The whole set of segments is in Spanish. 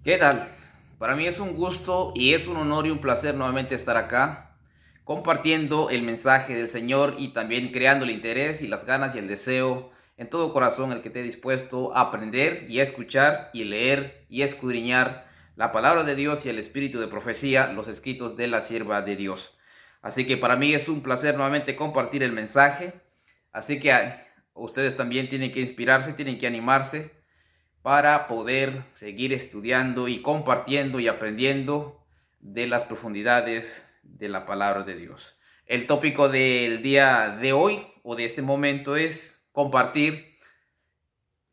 ¿Qué tal? Para mí es un gusto y es un honor y un placer nuevamente estar acá, compartiendo el mensaje del Señor y también creando el interés y las ganas y el deseo en todo corazón el que esté dispuesto a aprender y a escuchar y leer y escudriñar la palabra de Dios y el espíritu de profecía, los escritos de la sierva de Dios. Así que para mí es un placer nuevamente compartir el mensaje. Así que ustedes también tienen que inspirarse, tienen que animarse para poder seguir estudiando y compartiendo y aprendiendo de las profundidades de la palabra de Dios. El tópico del día de hoy o de este momento es compartir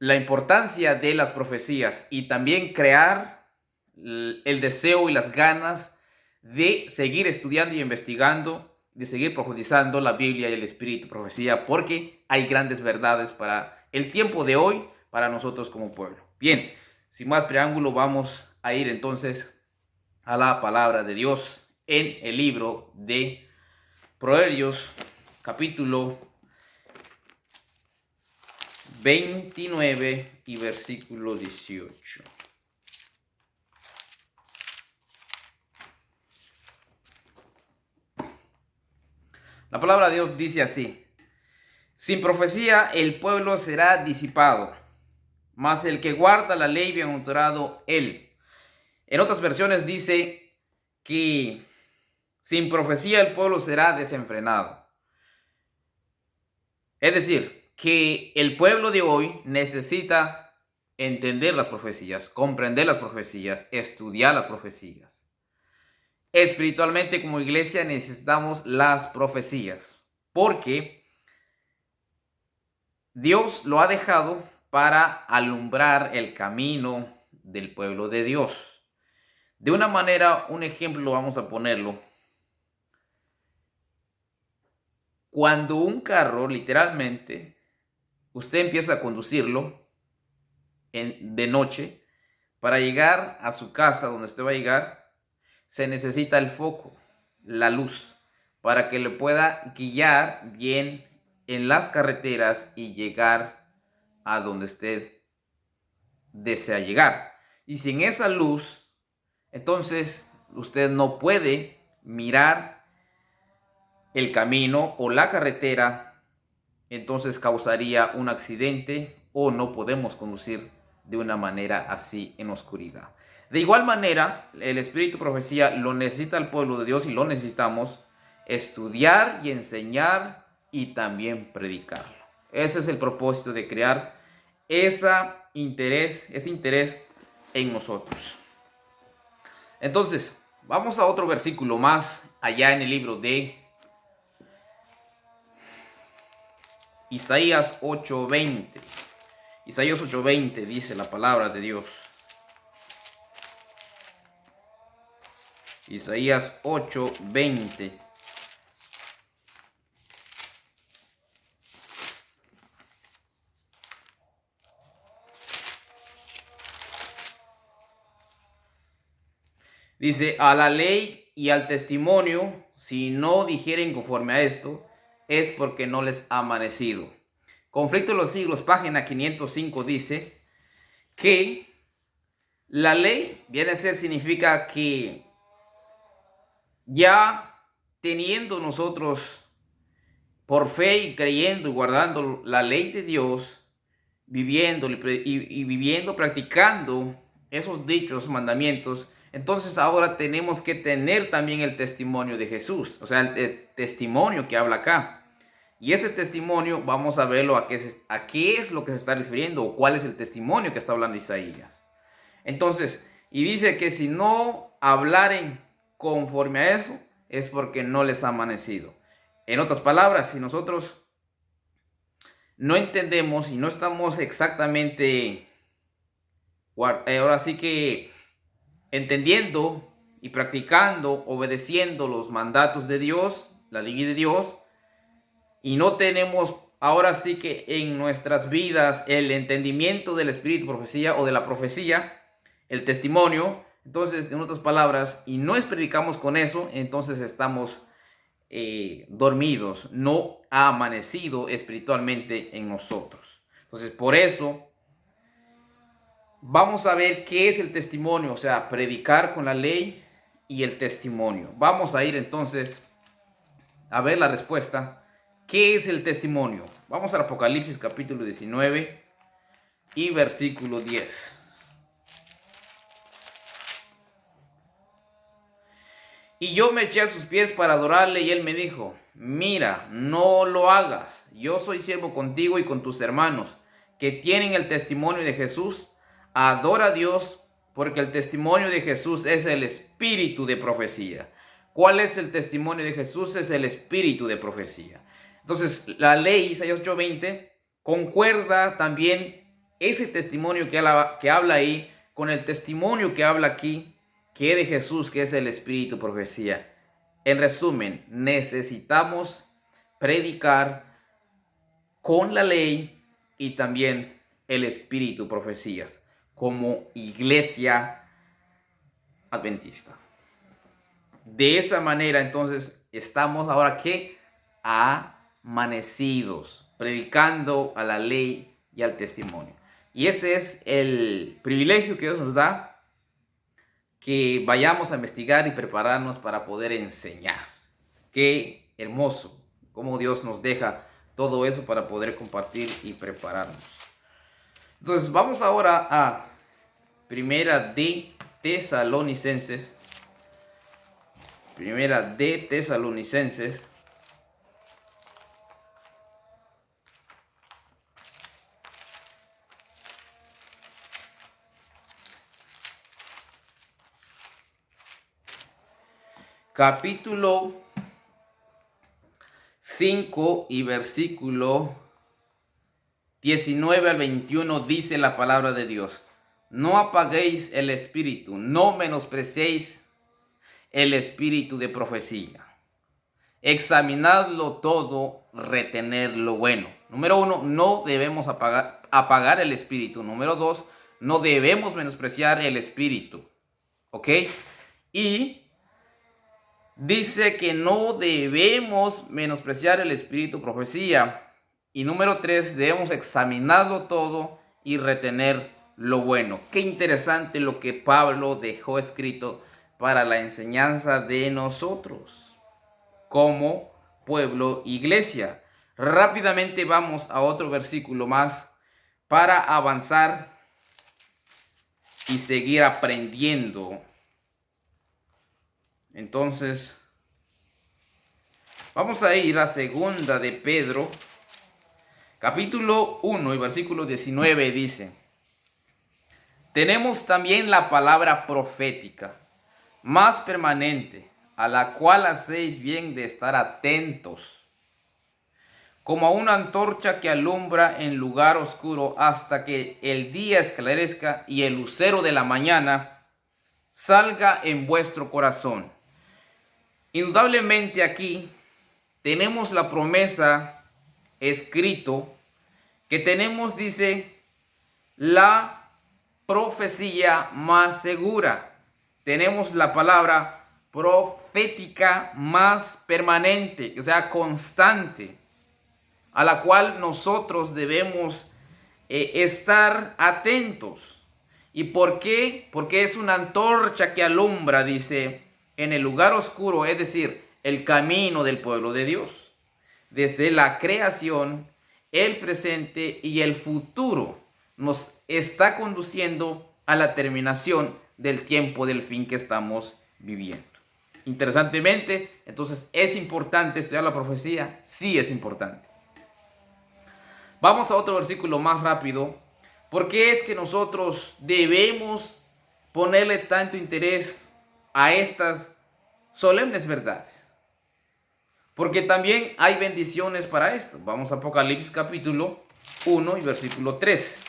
la importancia de las profecías y también crear el deseo y las ganas de seguir estudiando y investigando, de seguir profundizando la Biblia y el espíritu de profecía, porque hay grandes verdades para el tiempo de hoy, para nosotros como pueblo. Bien, sin más preámbulo, vamos a ir entonces a la palabra de Dios en el libro de Proverbios, capítulo 29 y versículo 18. La palabra de Dios dice así: sin profecía el pueblo será disipado, mas el que guarda la ley bienaventurado él. En otras versiones dice que sin profecía el pueblo será desenfrenado. Es decir, que el pueblo de hoy necesita entender las profecías, comprender las profecías, estudiar las profecías. Espiritualmente como iglesia necesitamos las profecías, porque Dios lo ha dejado para alumbrar el camino del pueblo de Dios. De una manera, un ejemplo vamos a ponerlo. Cuando un carro, literalmente, usted empieza a conducirlo de noche, para llegar a su casa donde usted va a llegar, se necesita el foco, la luz, para que le pueda guiar bien en las carreteras y llegar a donde usted desea llegar. Y sin esa luz, entonces usted no puede mirar el camino o la carretera, entonces causaría un accidente o no podemos conducir de una manera así en oscuridad. De igual manera, el espíritu de profecía lo necesita el pueblo de Dios y lo necesitamos estudiar y enseñar y también predicarlo. Ese es el propósito de crear ese interés en nosotros. Entonces, vamos a otro versículo más allá en el libro de Isaías 8:20. Isaías 8:20 dice la palabra de Dios. Isaías 8:20. Dice: a la ley y al testimonio, si no dijeren conforme a esto, es porque no les ha amanecido. Conflicto de los siglos, página 505, dice que la ley viene a ser, significa que ya teniendo nosotros por fe y creyendo y guardando la ley de Dios, viviendo y viviendo, practicando esos dichos, mandamientos, entonces ahora tenemos que tener también el testimonio de Jesús, o sea, el testimonio que habla acá. Y este testimonio, vamos a verlo a qué es lo que se está refiriendo o cuál es el testimonio que está hablando Isaías. Entonces, y dice que si no hablaren conforme a eso, es porque no les ha amanecido. En otras palabras, si nosotros no entendemos y no estamos exactamente, ahora sí que entendiendo y practicando, obedeciendo los mandatos de Dios, la ley de Dios, y no tenemos ahora sí que en nuestras vidas el entendimiento del espíritu de profecía o de la profecía, el testimonio, entonces en otras palabras, y no predicamos con eso, entonces estamos dormidos, no ha amanecido espiritualmente en nosotros. Entonces por eso vamos a ver qué es el testimonio, o sea, predicar con la ley y el testimonio. Vamos a ir entonces a ver la respuesta. ¿Qué es el testimonio? Vamos al Apocalipsis capítulo 19 y versículo 10. Y yo me eché a sus pies para adorarle, y él me dijo: mira, no lo hagas. Yo soy siervo contigo y con tus hermanos, que tienen el testimonio de Jesús. Adora a Dios, porque el testimonio de Jesús es el espíritu de profecía. ¿Cuál es el testimonio de Jesús? Es el espíritu de profecía. Entonces, la ley, Isaías 8:20, concuerda también ese testimonio que habla ahí con el testimonio que habla aquí, que de Jesús, que es el espíritu profecía. En resumen, necesitamos predicar con la ley y también el espíritu profecías como iglesia adventista. De esta manera, entonces, estamos ahora que amanecidos, predicando a la ley y al testimonio. Y ese es el privilegio que Dios nos da, que vayamos a investigar y prepararnos para poder enseñar. Qué hermoso cómo Dios nos deja todo eso para poder compartir y prepararnos. Entonces vamos ahora a Primera de Tesalonicenses. Primera de Tesalonicenses. Capítulo 5 y versículo 19 al 21 dice la palabra de Dios: no apaguéis el espíritu, no menospreciéis el espíritu de profecía. Examinadlo todo, retener lo bueno. Número 1, no debemos apagar el espíritu. Número 2, no debemos menospreciar el espíritu. ¿Ok? Y dice que no debemos menospreciar el espíritu profecía. Y número 3, debemos examinarlo todo y retener lo bueno. Qué interesante lo que Pablo dejó escrito para la enseñanza de nosotros como pueblo, iglesia. Rápidamente vamos a otro versículo más para avanzar y seguir aprendiendo. Entonces, vamos a ir a segunda de Pedro, capítulo 1 y versículo 19 dice: tenemos también la palabra profética, más permanente, a la cual hacéis bien de estar atentos, como a una antorcha que alumbra en lugar oscuro hasta que el día esclarezca y el lucero de la mañana salga en vuestro corazón. Indudablemente aquí tenemos la promesa escrito que tenemos, dice, la profecía más segura. Tenemos la palabra profética más permanente, o sea, constante, a la cual nosotros debemos estar atentos. ¿Y por qué? Porque es una antorcha que alumbra, dice, en el lugar oscuro, es decir, el camino del pueblo de Dios. Desde la creación, el presente y el futuro nos está conduciendo a la terminación del tiempo del fin que estamos viviendo. Interesantemente, entonces, ¿es importante estudiar la profecía? Sí, es importante. Vamos a otro versículo más rápido. ¿Por qué es que nosotros debemos ponerle tanto interés a estas solemnes verdades? Porque también hay bendiciones para esto. Vamos a Apocalipsis capítulo 1 y versículo 3.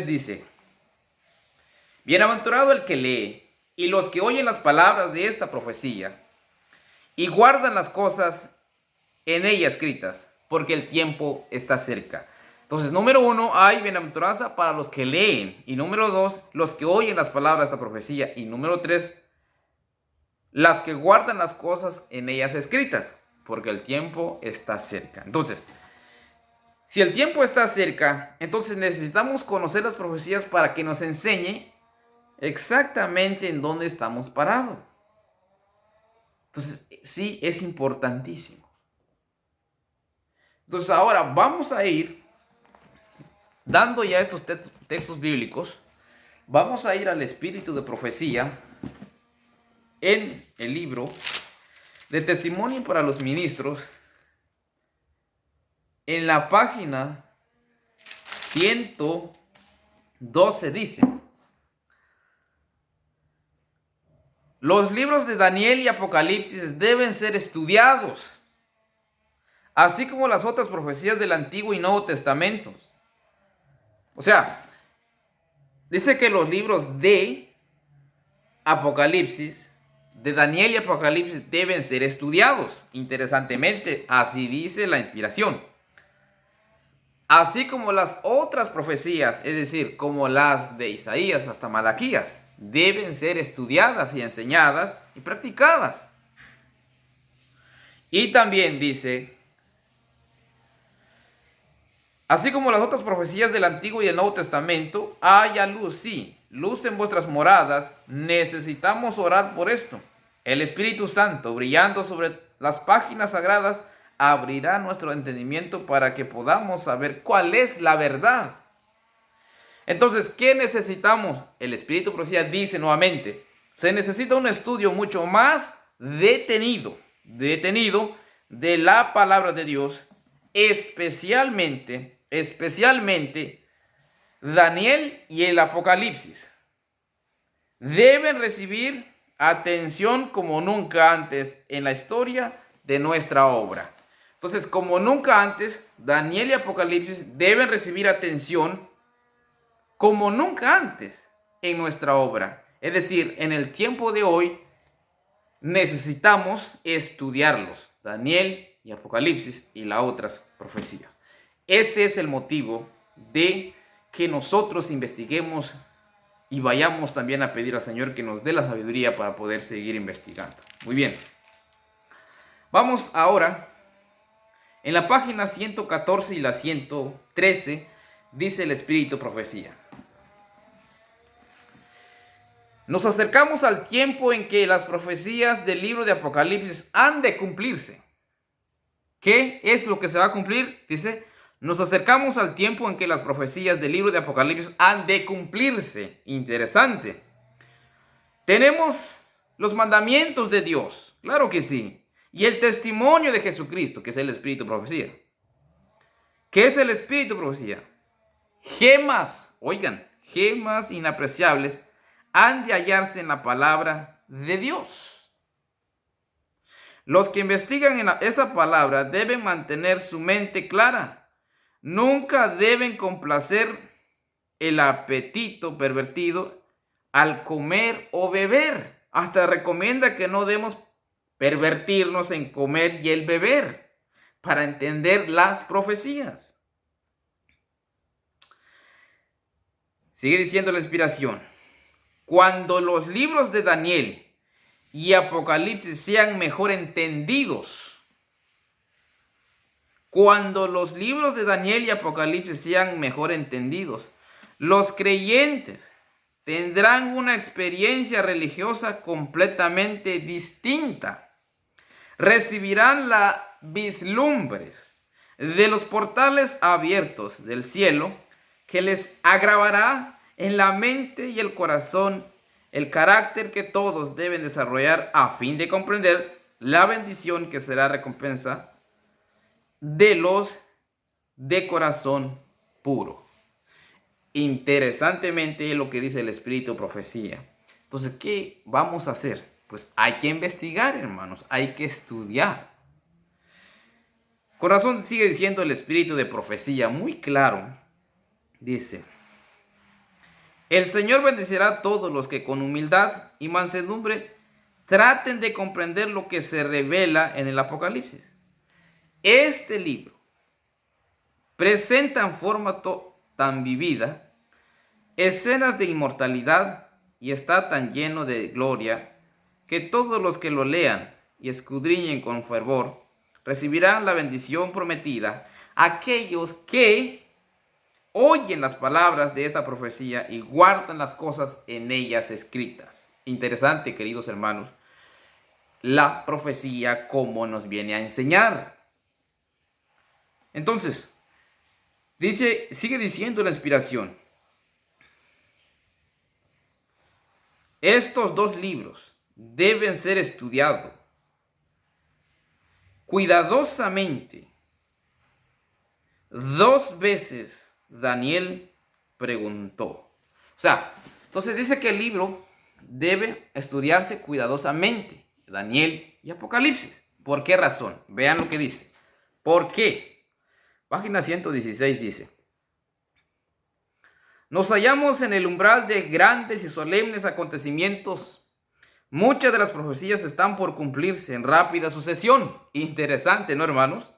Dice: bienaventurado el que lee y los que oyen las palabras de esta profecía y guardan las cosas en ella escritas, porque el tiempo está cerca. Entonces, número 1, hay bienaventuranza para los que leen. Y número 2, los que oyen las palabras de esta profecía. Y número 3, las que guardan las cosas en ellas escritas, porque el tiempo está cerca. Entonces, Si el tiempo está cerca, entonces necesitamos conocer las profecías para que nos enseñe exactamente en dónde estamos parados. Entonces, sí, es importantísimo. Entonces, ahora vamos a ir dando ya estos textos bíblicos. Vamos a ir al espíritu de profecía en el libro de Testimonio para los Ministros, en la página 112 dice: los libros de Daniel y Apocalipsis deben ser estudiados, así como las otras profecías del Antiguo y Nuevo Testamentos. O sea, dice que los libros de Apocalipsis, de Daniel y Apocalipsis, deben ser estudiados. Interesantemente, así dice la inspiración. Así como las otras profecías, es decir, como las de Isaías hasta Malaquías, deben ser estudiadas y enseñadas y practicadas. Y también dice: así como las otras profecías del Antiguo y el Nuevo Testamento, haya luz, sí, luz en vuestras moradas. Necesitamos orar por esto. El Espíritu Santo, brillando sobre las páginas sagradas, abrirá nuestro entendimiento para que podamos saber cuál es la verdad. Entonces, ¿qué necesitamos? El Espíritu de profecía dice nuevamente: se necesita un estudio mucho más detenido de la palabra de Dios, especialmente Daniel y el Apocalipsis. Deben recibir atención como nunca antes en la historia de nuestra obra. Entonces, como nunca antes, Daniel y Apocalipsis deben recibir atención como nunca antes en nuestra obra. Es decir, en el tiempo de hoy necesitamos estudiarlos, Daniel y Apocalipsis y las otras profecías. Ese es el motivo de que nosotros investiguemos y vayamos también a pedir al Señor que nos dé la sabiduría para poder seguir investigando. Muy bien. Vamos ahora, en la página 114 y la 113, dice el Espíritu Profecía: nos acercamos al tiempo en que las profecías del libro de Apocalipsis han de cumplirse. ¿Qué es lo que se va a cumplir? Dice: nos acercamos al tiempo en que las profecías del libro de Apocalipsis han de cumplirse. Interesante. Tenemos los mandamientos de Dios, claro que sí, y el testimonio de Jesucristo, que es el Espíritu de Profecía. ¿Qué es el Espíritu de Profecía? Gemas, oigan, gemas inapreciables han de hallarse en la palabra de Dios. Los que investigan en esa palabra deben mantener su mente clara. Nunca deben complacer el apetito pervertido al comer o beber. Hasta recomienda que no debemos pervertirnos en comer y el beber para entender las profecías. Sigue diciendo la inspiración: cuando los libros de Daniel y Apocalipsis sean mejor entendidos, cuando los libros de Daniel y Apocalipsis sean mejor entendidos, los creyentes tendrán una experiencia religiosa completamente distinta. Recibirán las vislumbres de los portales abiertos del cielo, que les agravará en la mente y el corazón el carácter que todos deben desarrollar a fin de comprender la bendición que será recompensa de los de corazón puro. Interesantemente lo que dice el Espíritu de Profecía. Entonces, ¿qué vamos a hacer? Pues hay que investigar, hermanos, hay que estudiar. Con razón sigue diciendo el Espíritu de Profecía, muy claro. Dice: el Señor bendecirá a todos los que con humildad y mansedumbre traten de comprender lo que se revela en el Apocalipsis. Este libro presenta en forma tan vivida escenas de inmortalidad y está tan lleno de gloria que todos los que lo lean y escudriñen con fervor recibirán la bendición prometida aquellos que oyen las palabras de esta profecía y guardan las cosas en ellas escritas. Interesante, queridos hermanos, la profecía como nos viene a enseñar. Entonces, sigue diciendo la inspiración. Estos dos libros deben ser estudiados cuidadosamente. 2 veces Daniel preguntó. O sea, entonces dice que el libro debe estudiarse cuidadosamente. Daniel y Apocalipsis. ¿Por qué razón? Vean lo que dice. ¿Por qué? Página 116 dice: nos hallamos en el umbral de grandes y solemnes acontecimientos. Muchas de las profecías están por cumplirse en rápida sucesión. Interesante, ¿no, hermanos?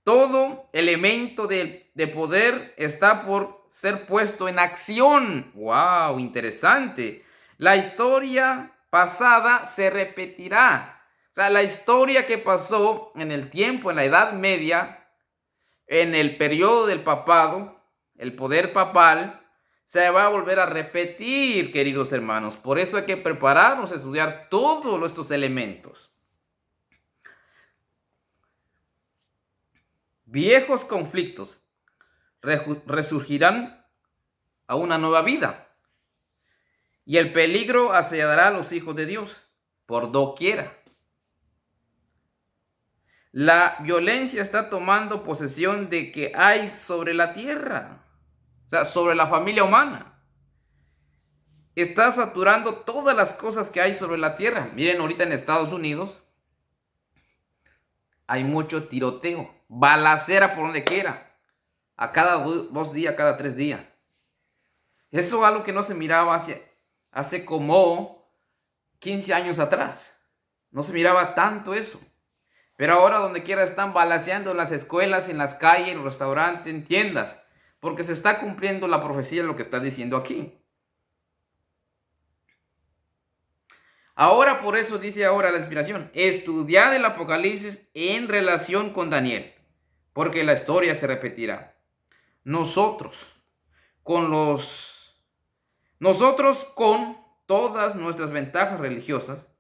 Todo elemento de poder está por ser puesto en acción. ¡Wow! Interesante. La historia pasada se repetirá. O sea, la historia que pasó en el tiempo, en la Edad Media, en el periodo del papado, el poder papal, se va a volver a repetir, queridos hermanos. Por eso hay que prepararnos a estudiar todos estos elementos. Viejos conflictos resurgirán a una nueva vida. Y el peligro asediará a los hijos de Dios por doquiera. La violencia está tomando posesión de que hay sobre la tierra. O sea, sobre la familia humana. Está saturando todas las cosas que hay sobre la tierra. Miren, ahorita en Estados Unidos hay mucho tiroteo, balacera por donde quiera, a cada 2 días, cada 3 días. Eso es algo que no se miraba hace como 15 años atrás. No se miraba tanto eso. Pero ahora donde quiera están balaceando, en las escuelas, en las calles, en los restaurantes, en tiendas. Porque se está cumpliendo la profecía en lo que está diciendo aquí. Ahora por eso dice ahora la inspiración: estudiad el Apocalipsis en relación con Daniel, porque la historia se repetirá. Nosotros con todas nuestras ventajas religiosas,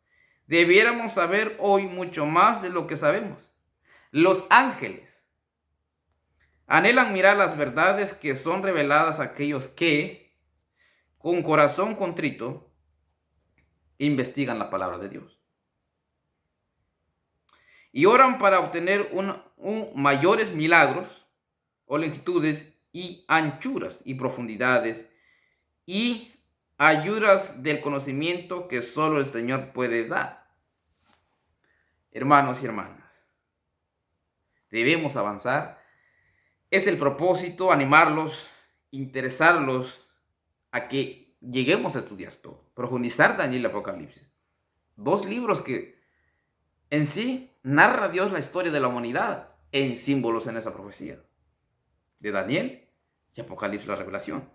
debiéramos saber hoy mucho más de lo que sabemos. Los ángeles anhelan mirar las verdades que son reveladas a aquellos que, con corazón contrito, investigan la palabra de Dios y oran para obtener mayores milagros o longitudes y anchuras y profundidades y ayudas del conocimiento que solo el Señor puede dar. Hermanos y hermanas, debemos avanzar. Es el propósito animarlos, interesarlos a que lleguemos a estudiar todo, profundizar Daniel y Apocalipsis. 2 libros que en sí narra Dios la historia de la humanidad en símbolos en esa profecía de Daniel y Apocalipsis, la revelación.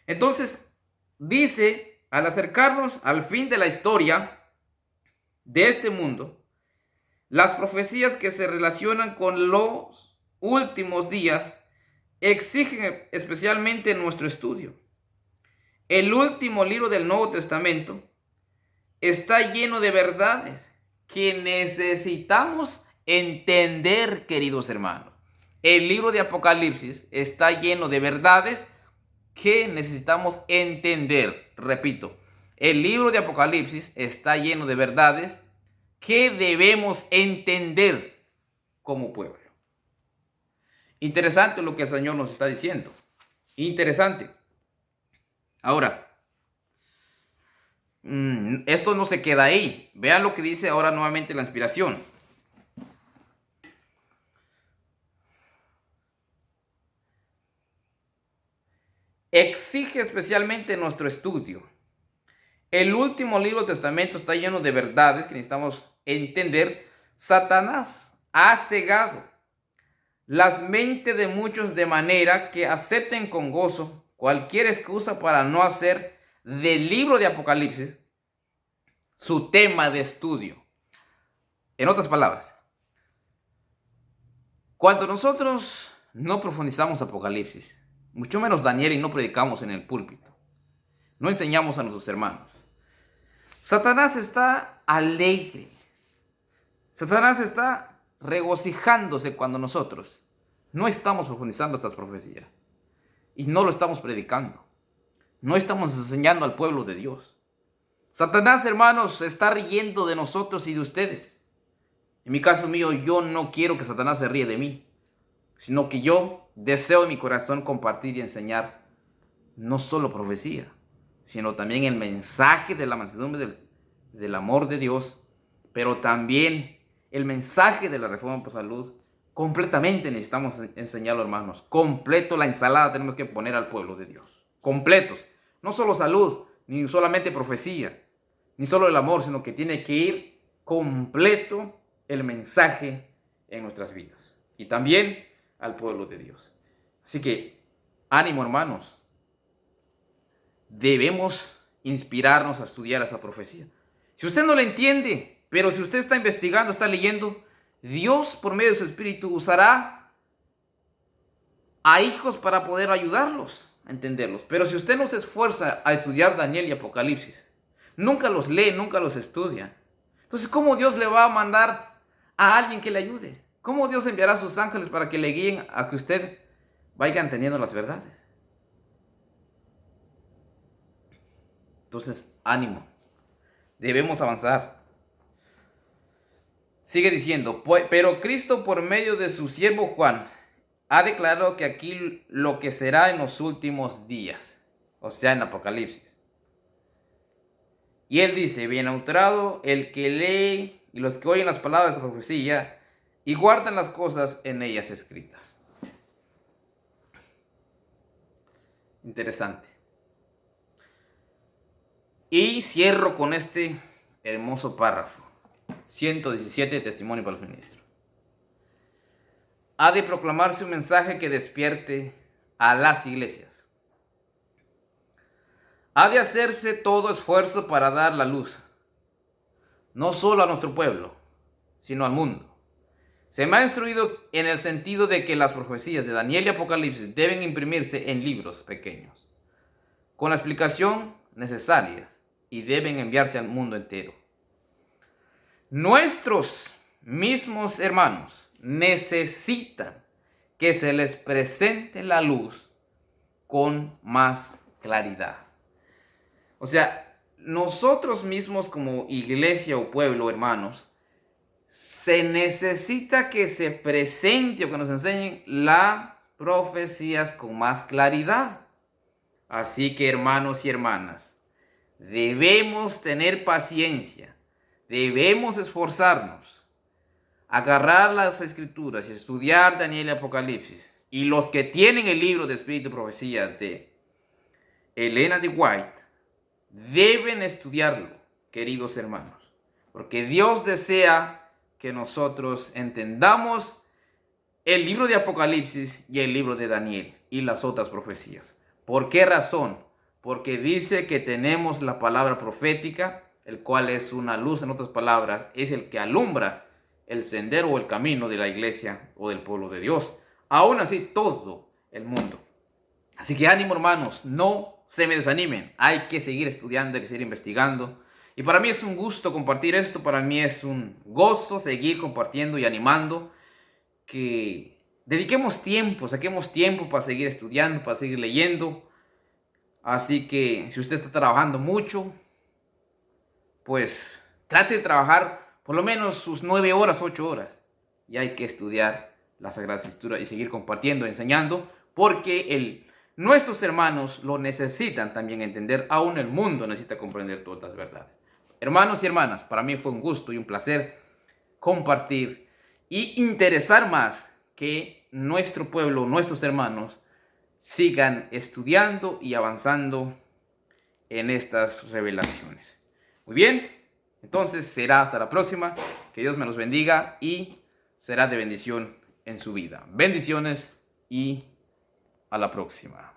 Entonces dice, al acercarnos al fin de la historia de este mundo, las profecías que se relacionan con los últimos días exigen especialmente nuestro estudio. El último libro del Nuevo Testamento está lleno de verdades que necesitamos entender, queridos hermanos. El libro de Apocalipsis está lleno de verdades que necesitamos entender. Repito, el libro de Apocalipsis está lleno de verdades que debemos entender como pueblo. Interesante lo que el Señor nos está diciendo. Interesante. Ahora, esto no se queda ahí. Vean lo que dice ahora nuevamente la inspiración. Exige especialmente nuestro estudio. El último libro del Testamento está lleno de verdades que necesitamos entender. Satanás ha cegado las mentes de muchos de manera que acepten con gozo cualquier excusa para no hacer del libro de Apocalipsis su tema de estudio. En otras palabras, Cuando nosotros no profundizamos Apocalipsis, mucho menos Daniel, y no predicamos en el púlpito, no enseñamos a nuestros hermanos, Satanás está alegre. Satanás está regocijándose cuando nosotros no estamos profundizando estas profecías y no lo estamos predicando. No estamos enseñando al pueblo de Dios. Satanás, hermanos, se está riendo de nosotros y de ustedes. En mi caso mío, yo no quiero que Satanás se ríe de mí, sino que yo deseo en mi corazón compartir y enseñar no solo profecía, sino también el mensaje de la mansedumbre del amor de Dios, pero también el mensaje de la reforma por salud. Completamente necesitamos enseñarlo, hermanos. Completo la ensalada tenemos que poner al pueblo de Dios. Completos. No solo salud, ni solamente profecía, ni solo el amor, sino que tiene que ir completo el mensaje en nuestras vidas. Y también al pueblo de Dios. Así que, ánimo, hermanos. Debemos inspirarnos a estudiar esa profecía. Si usted no la entiende, pero si usted está investigando, está leyendo, Dios por medio de su Espíritu usará a hijos para poder ayudarlos a entenderlos. Pero si usted no se esfuerza a estudiar Daniel y Apocalipsis, nunca los lee, nunca los estudia, entonces ¿cómo Dios le va a mandar a alguien que le ayude? ¿Cómo Dios enviará a sus ángeles para que le guíen a que usted vaya entendiendo las verdades? Entonces, ánimo. Debemos avanzar. Sigue diciendo, pero Cristo por medio de su siervo Juan ha declarado que aquí lo que será en los últimos días, o sea, en Apocalipsis. Y él dice, bienaventurado el que lee y los que oyen las palabras de la profecía y guardan las cosas en ellas escritas. Interesante. Y cierro con este hermoso párrafo. 117, testimonio para el ministro. Ha de proclamarse un mensaje que despierte a las iglesias. Ha de hacerse todo esfuerzo para dar la luz, no solo a nuestro pueblo, sino al mundo. Se me ha instruido en el sentido de que las profecías de Daniel y Apocalipsis deben imprimirse en libros pequeños, con la explicación necesaria, y deben enviarse al mundo entero. Nuestros mismos hermanos necesitan que se les presente la luz con más claridad. O sea, nosotros mismos como iglesia o pueblo, hermanos, se necesita que se presente o que nos enseñen las profecías con más claridad. Así que, hermanos y hermanas, debemos tener paciencia, debemos esforzarnos, agarrar las escrituras y estudiar Daniel y Apocalipsis. Y los que tienen el libro de Espíritu y Profecía de Elena de White deben estudiarlo, queridos hermanos, porque Dios desea que nosotros entendamos el libro de Apocalipsis y el libro de Daniel y las otras profecías. ¿Por qué razón? Porque dice que tenemos la palabra profética, el cual es una luz, en otras palabras, es el que alumbra el sendero o el camino de la iglesia o del pueblo de Dios. Aún así, todo el mundo. Así que ánimo, hermanos, no se me desanimen. Hay que seguir estudiando, hay que seguir investigando. Y para mí es un gusto compartir esto, para mí es un gozo seguir compartiendo y animando que dediquemos tiempo, saquemos tiempo para seguir estudiando, para seguir leyendo. Así que si usted está trabajando mucho, pues trate de trabajar por lo menos sus 9 horas, 8 horas. Y hay que estudiar la Sagrada Escritura y seguir compartiendo, enseñando, porque nuestros hermanos lo necesitan también entender. Aún el mundo necesita comprender todas las verdades. Hermanos y hermanas, para mí fue un gusto y un placer compartir y interesar más que nuestro pueblo, nuestros hermanos, sigan estudiando y avanzando en estas revelaciones. Muy bien, entonces será hasta la próxima. Que Dios me los bendiga y será de bendición en su vida. Bendiciones y a la próxima.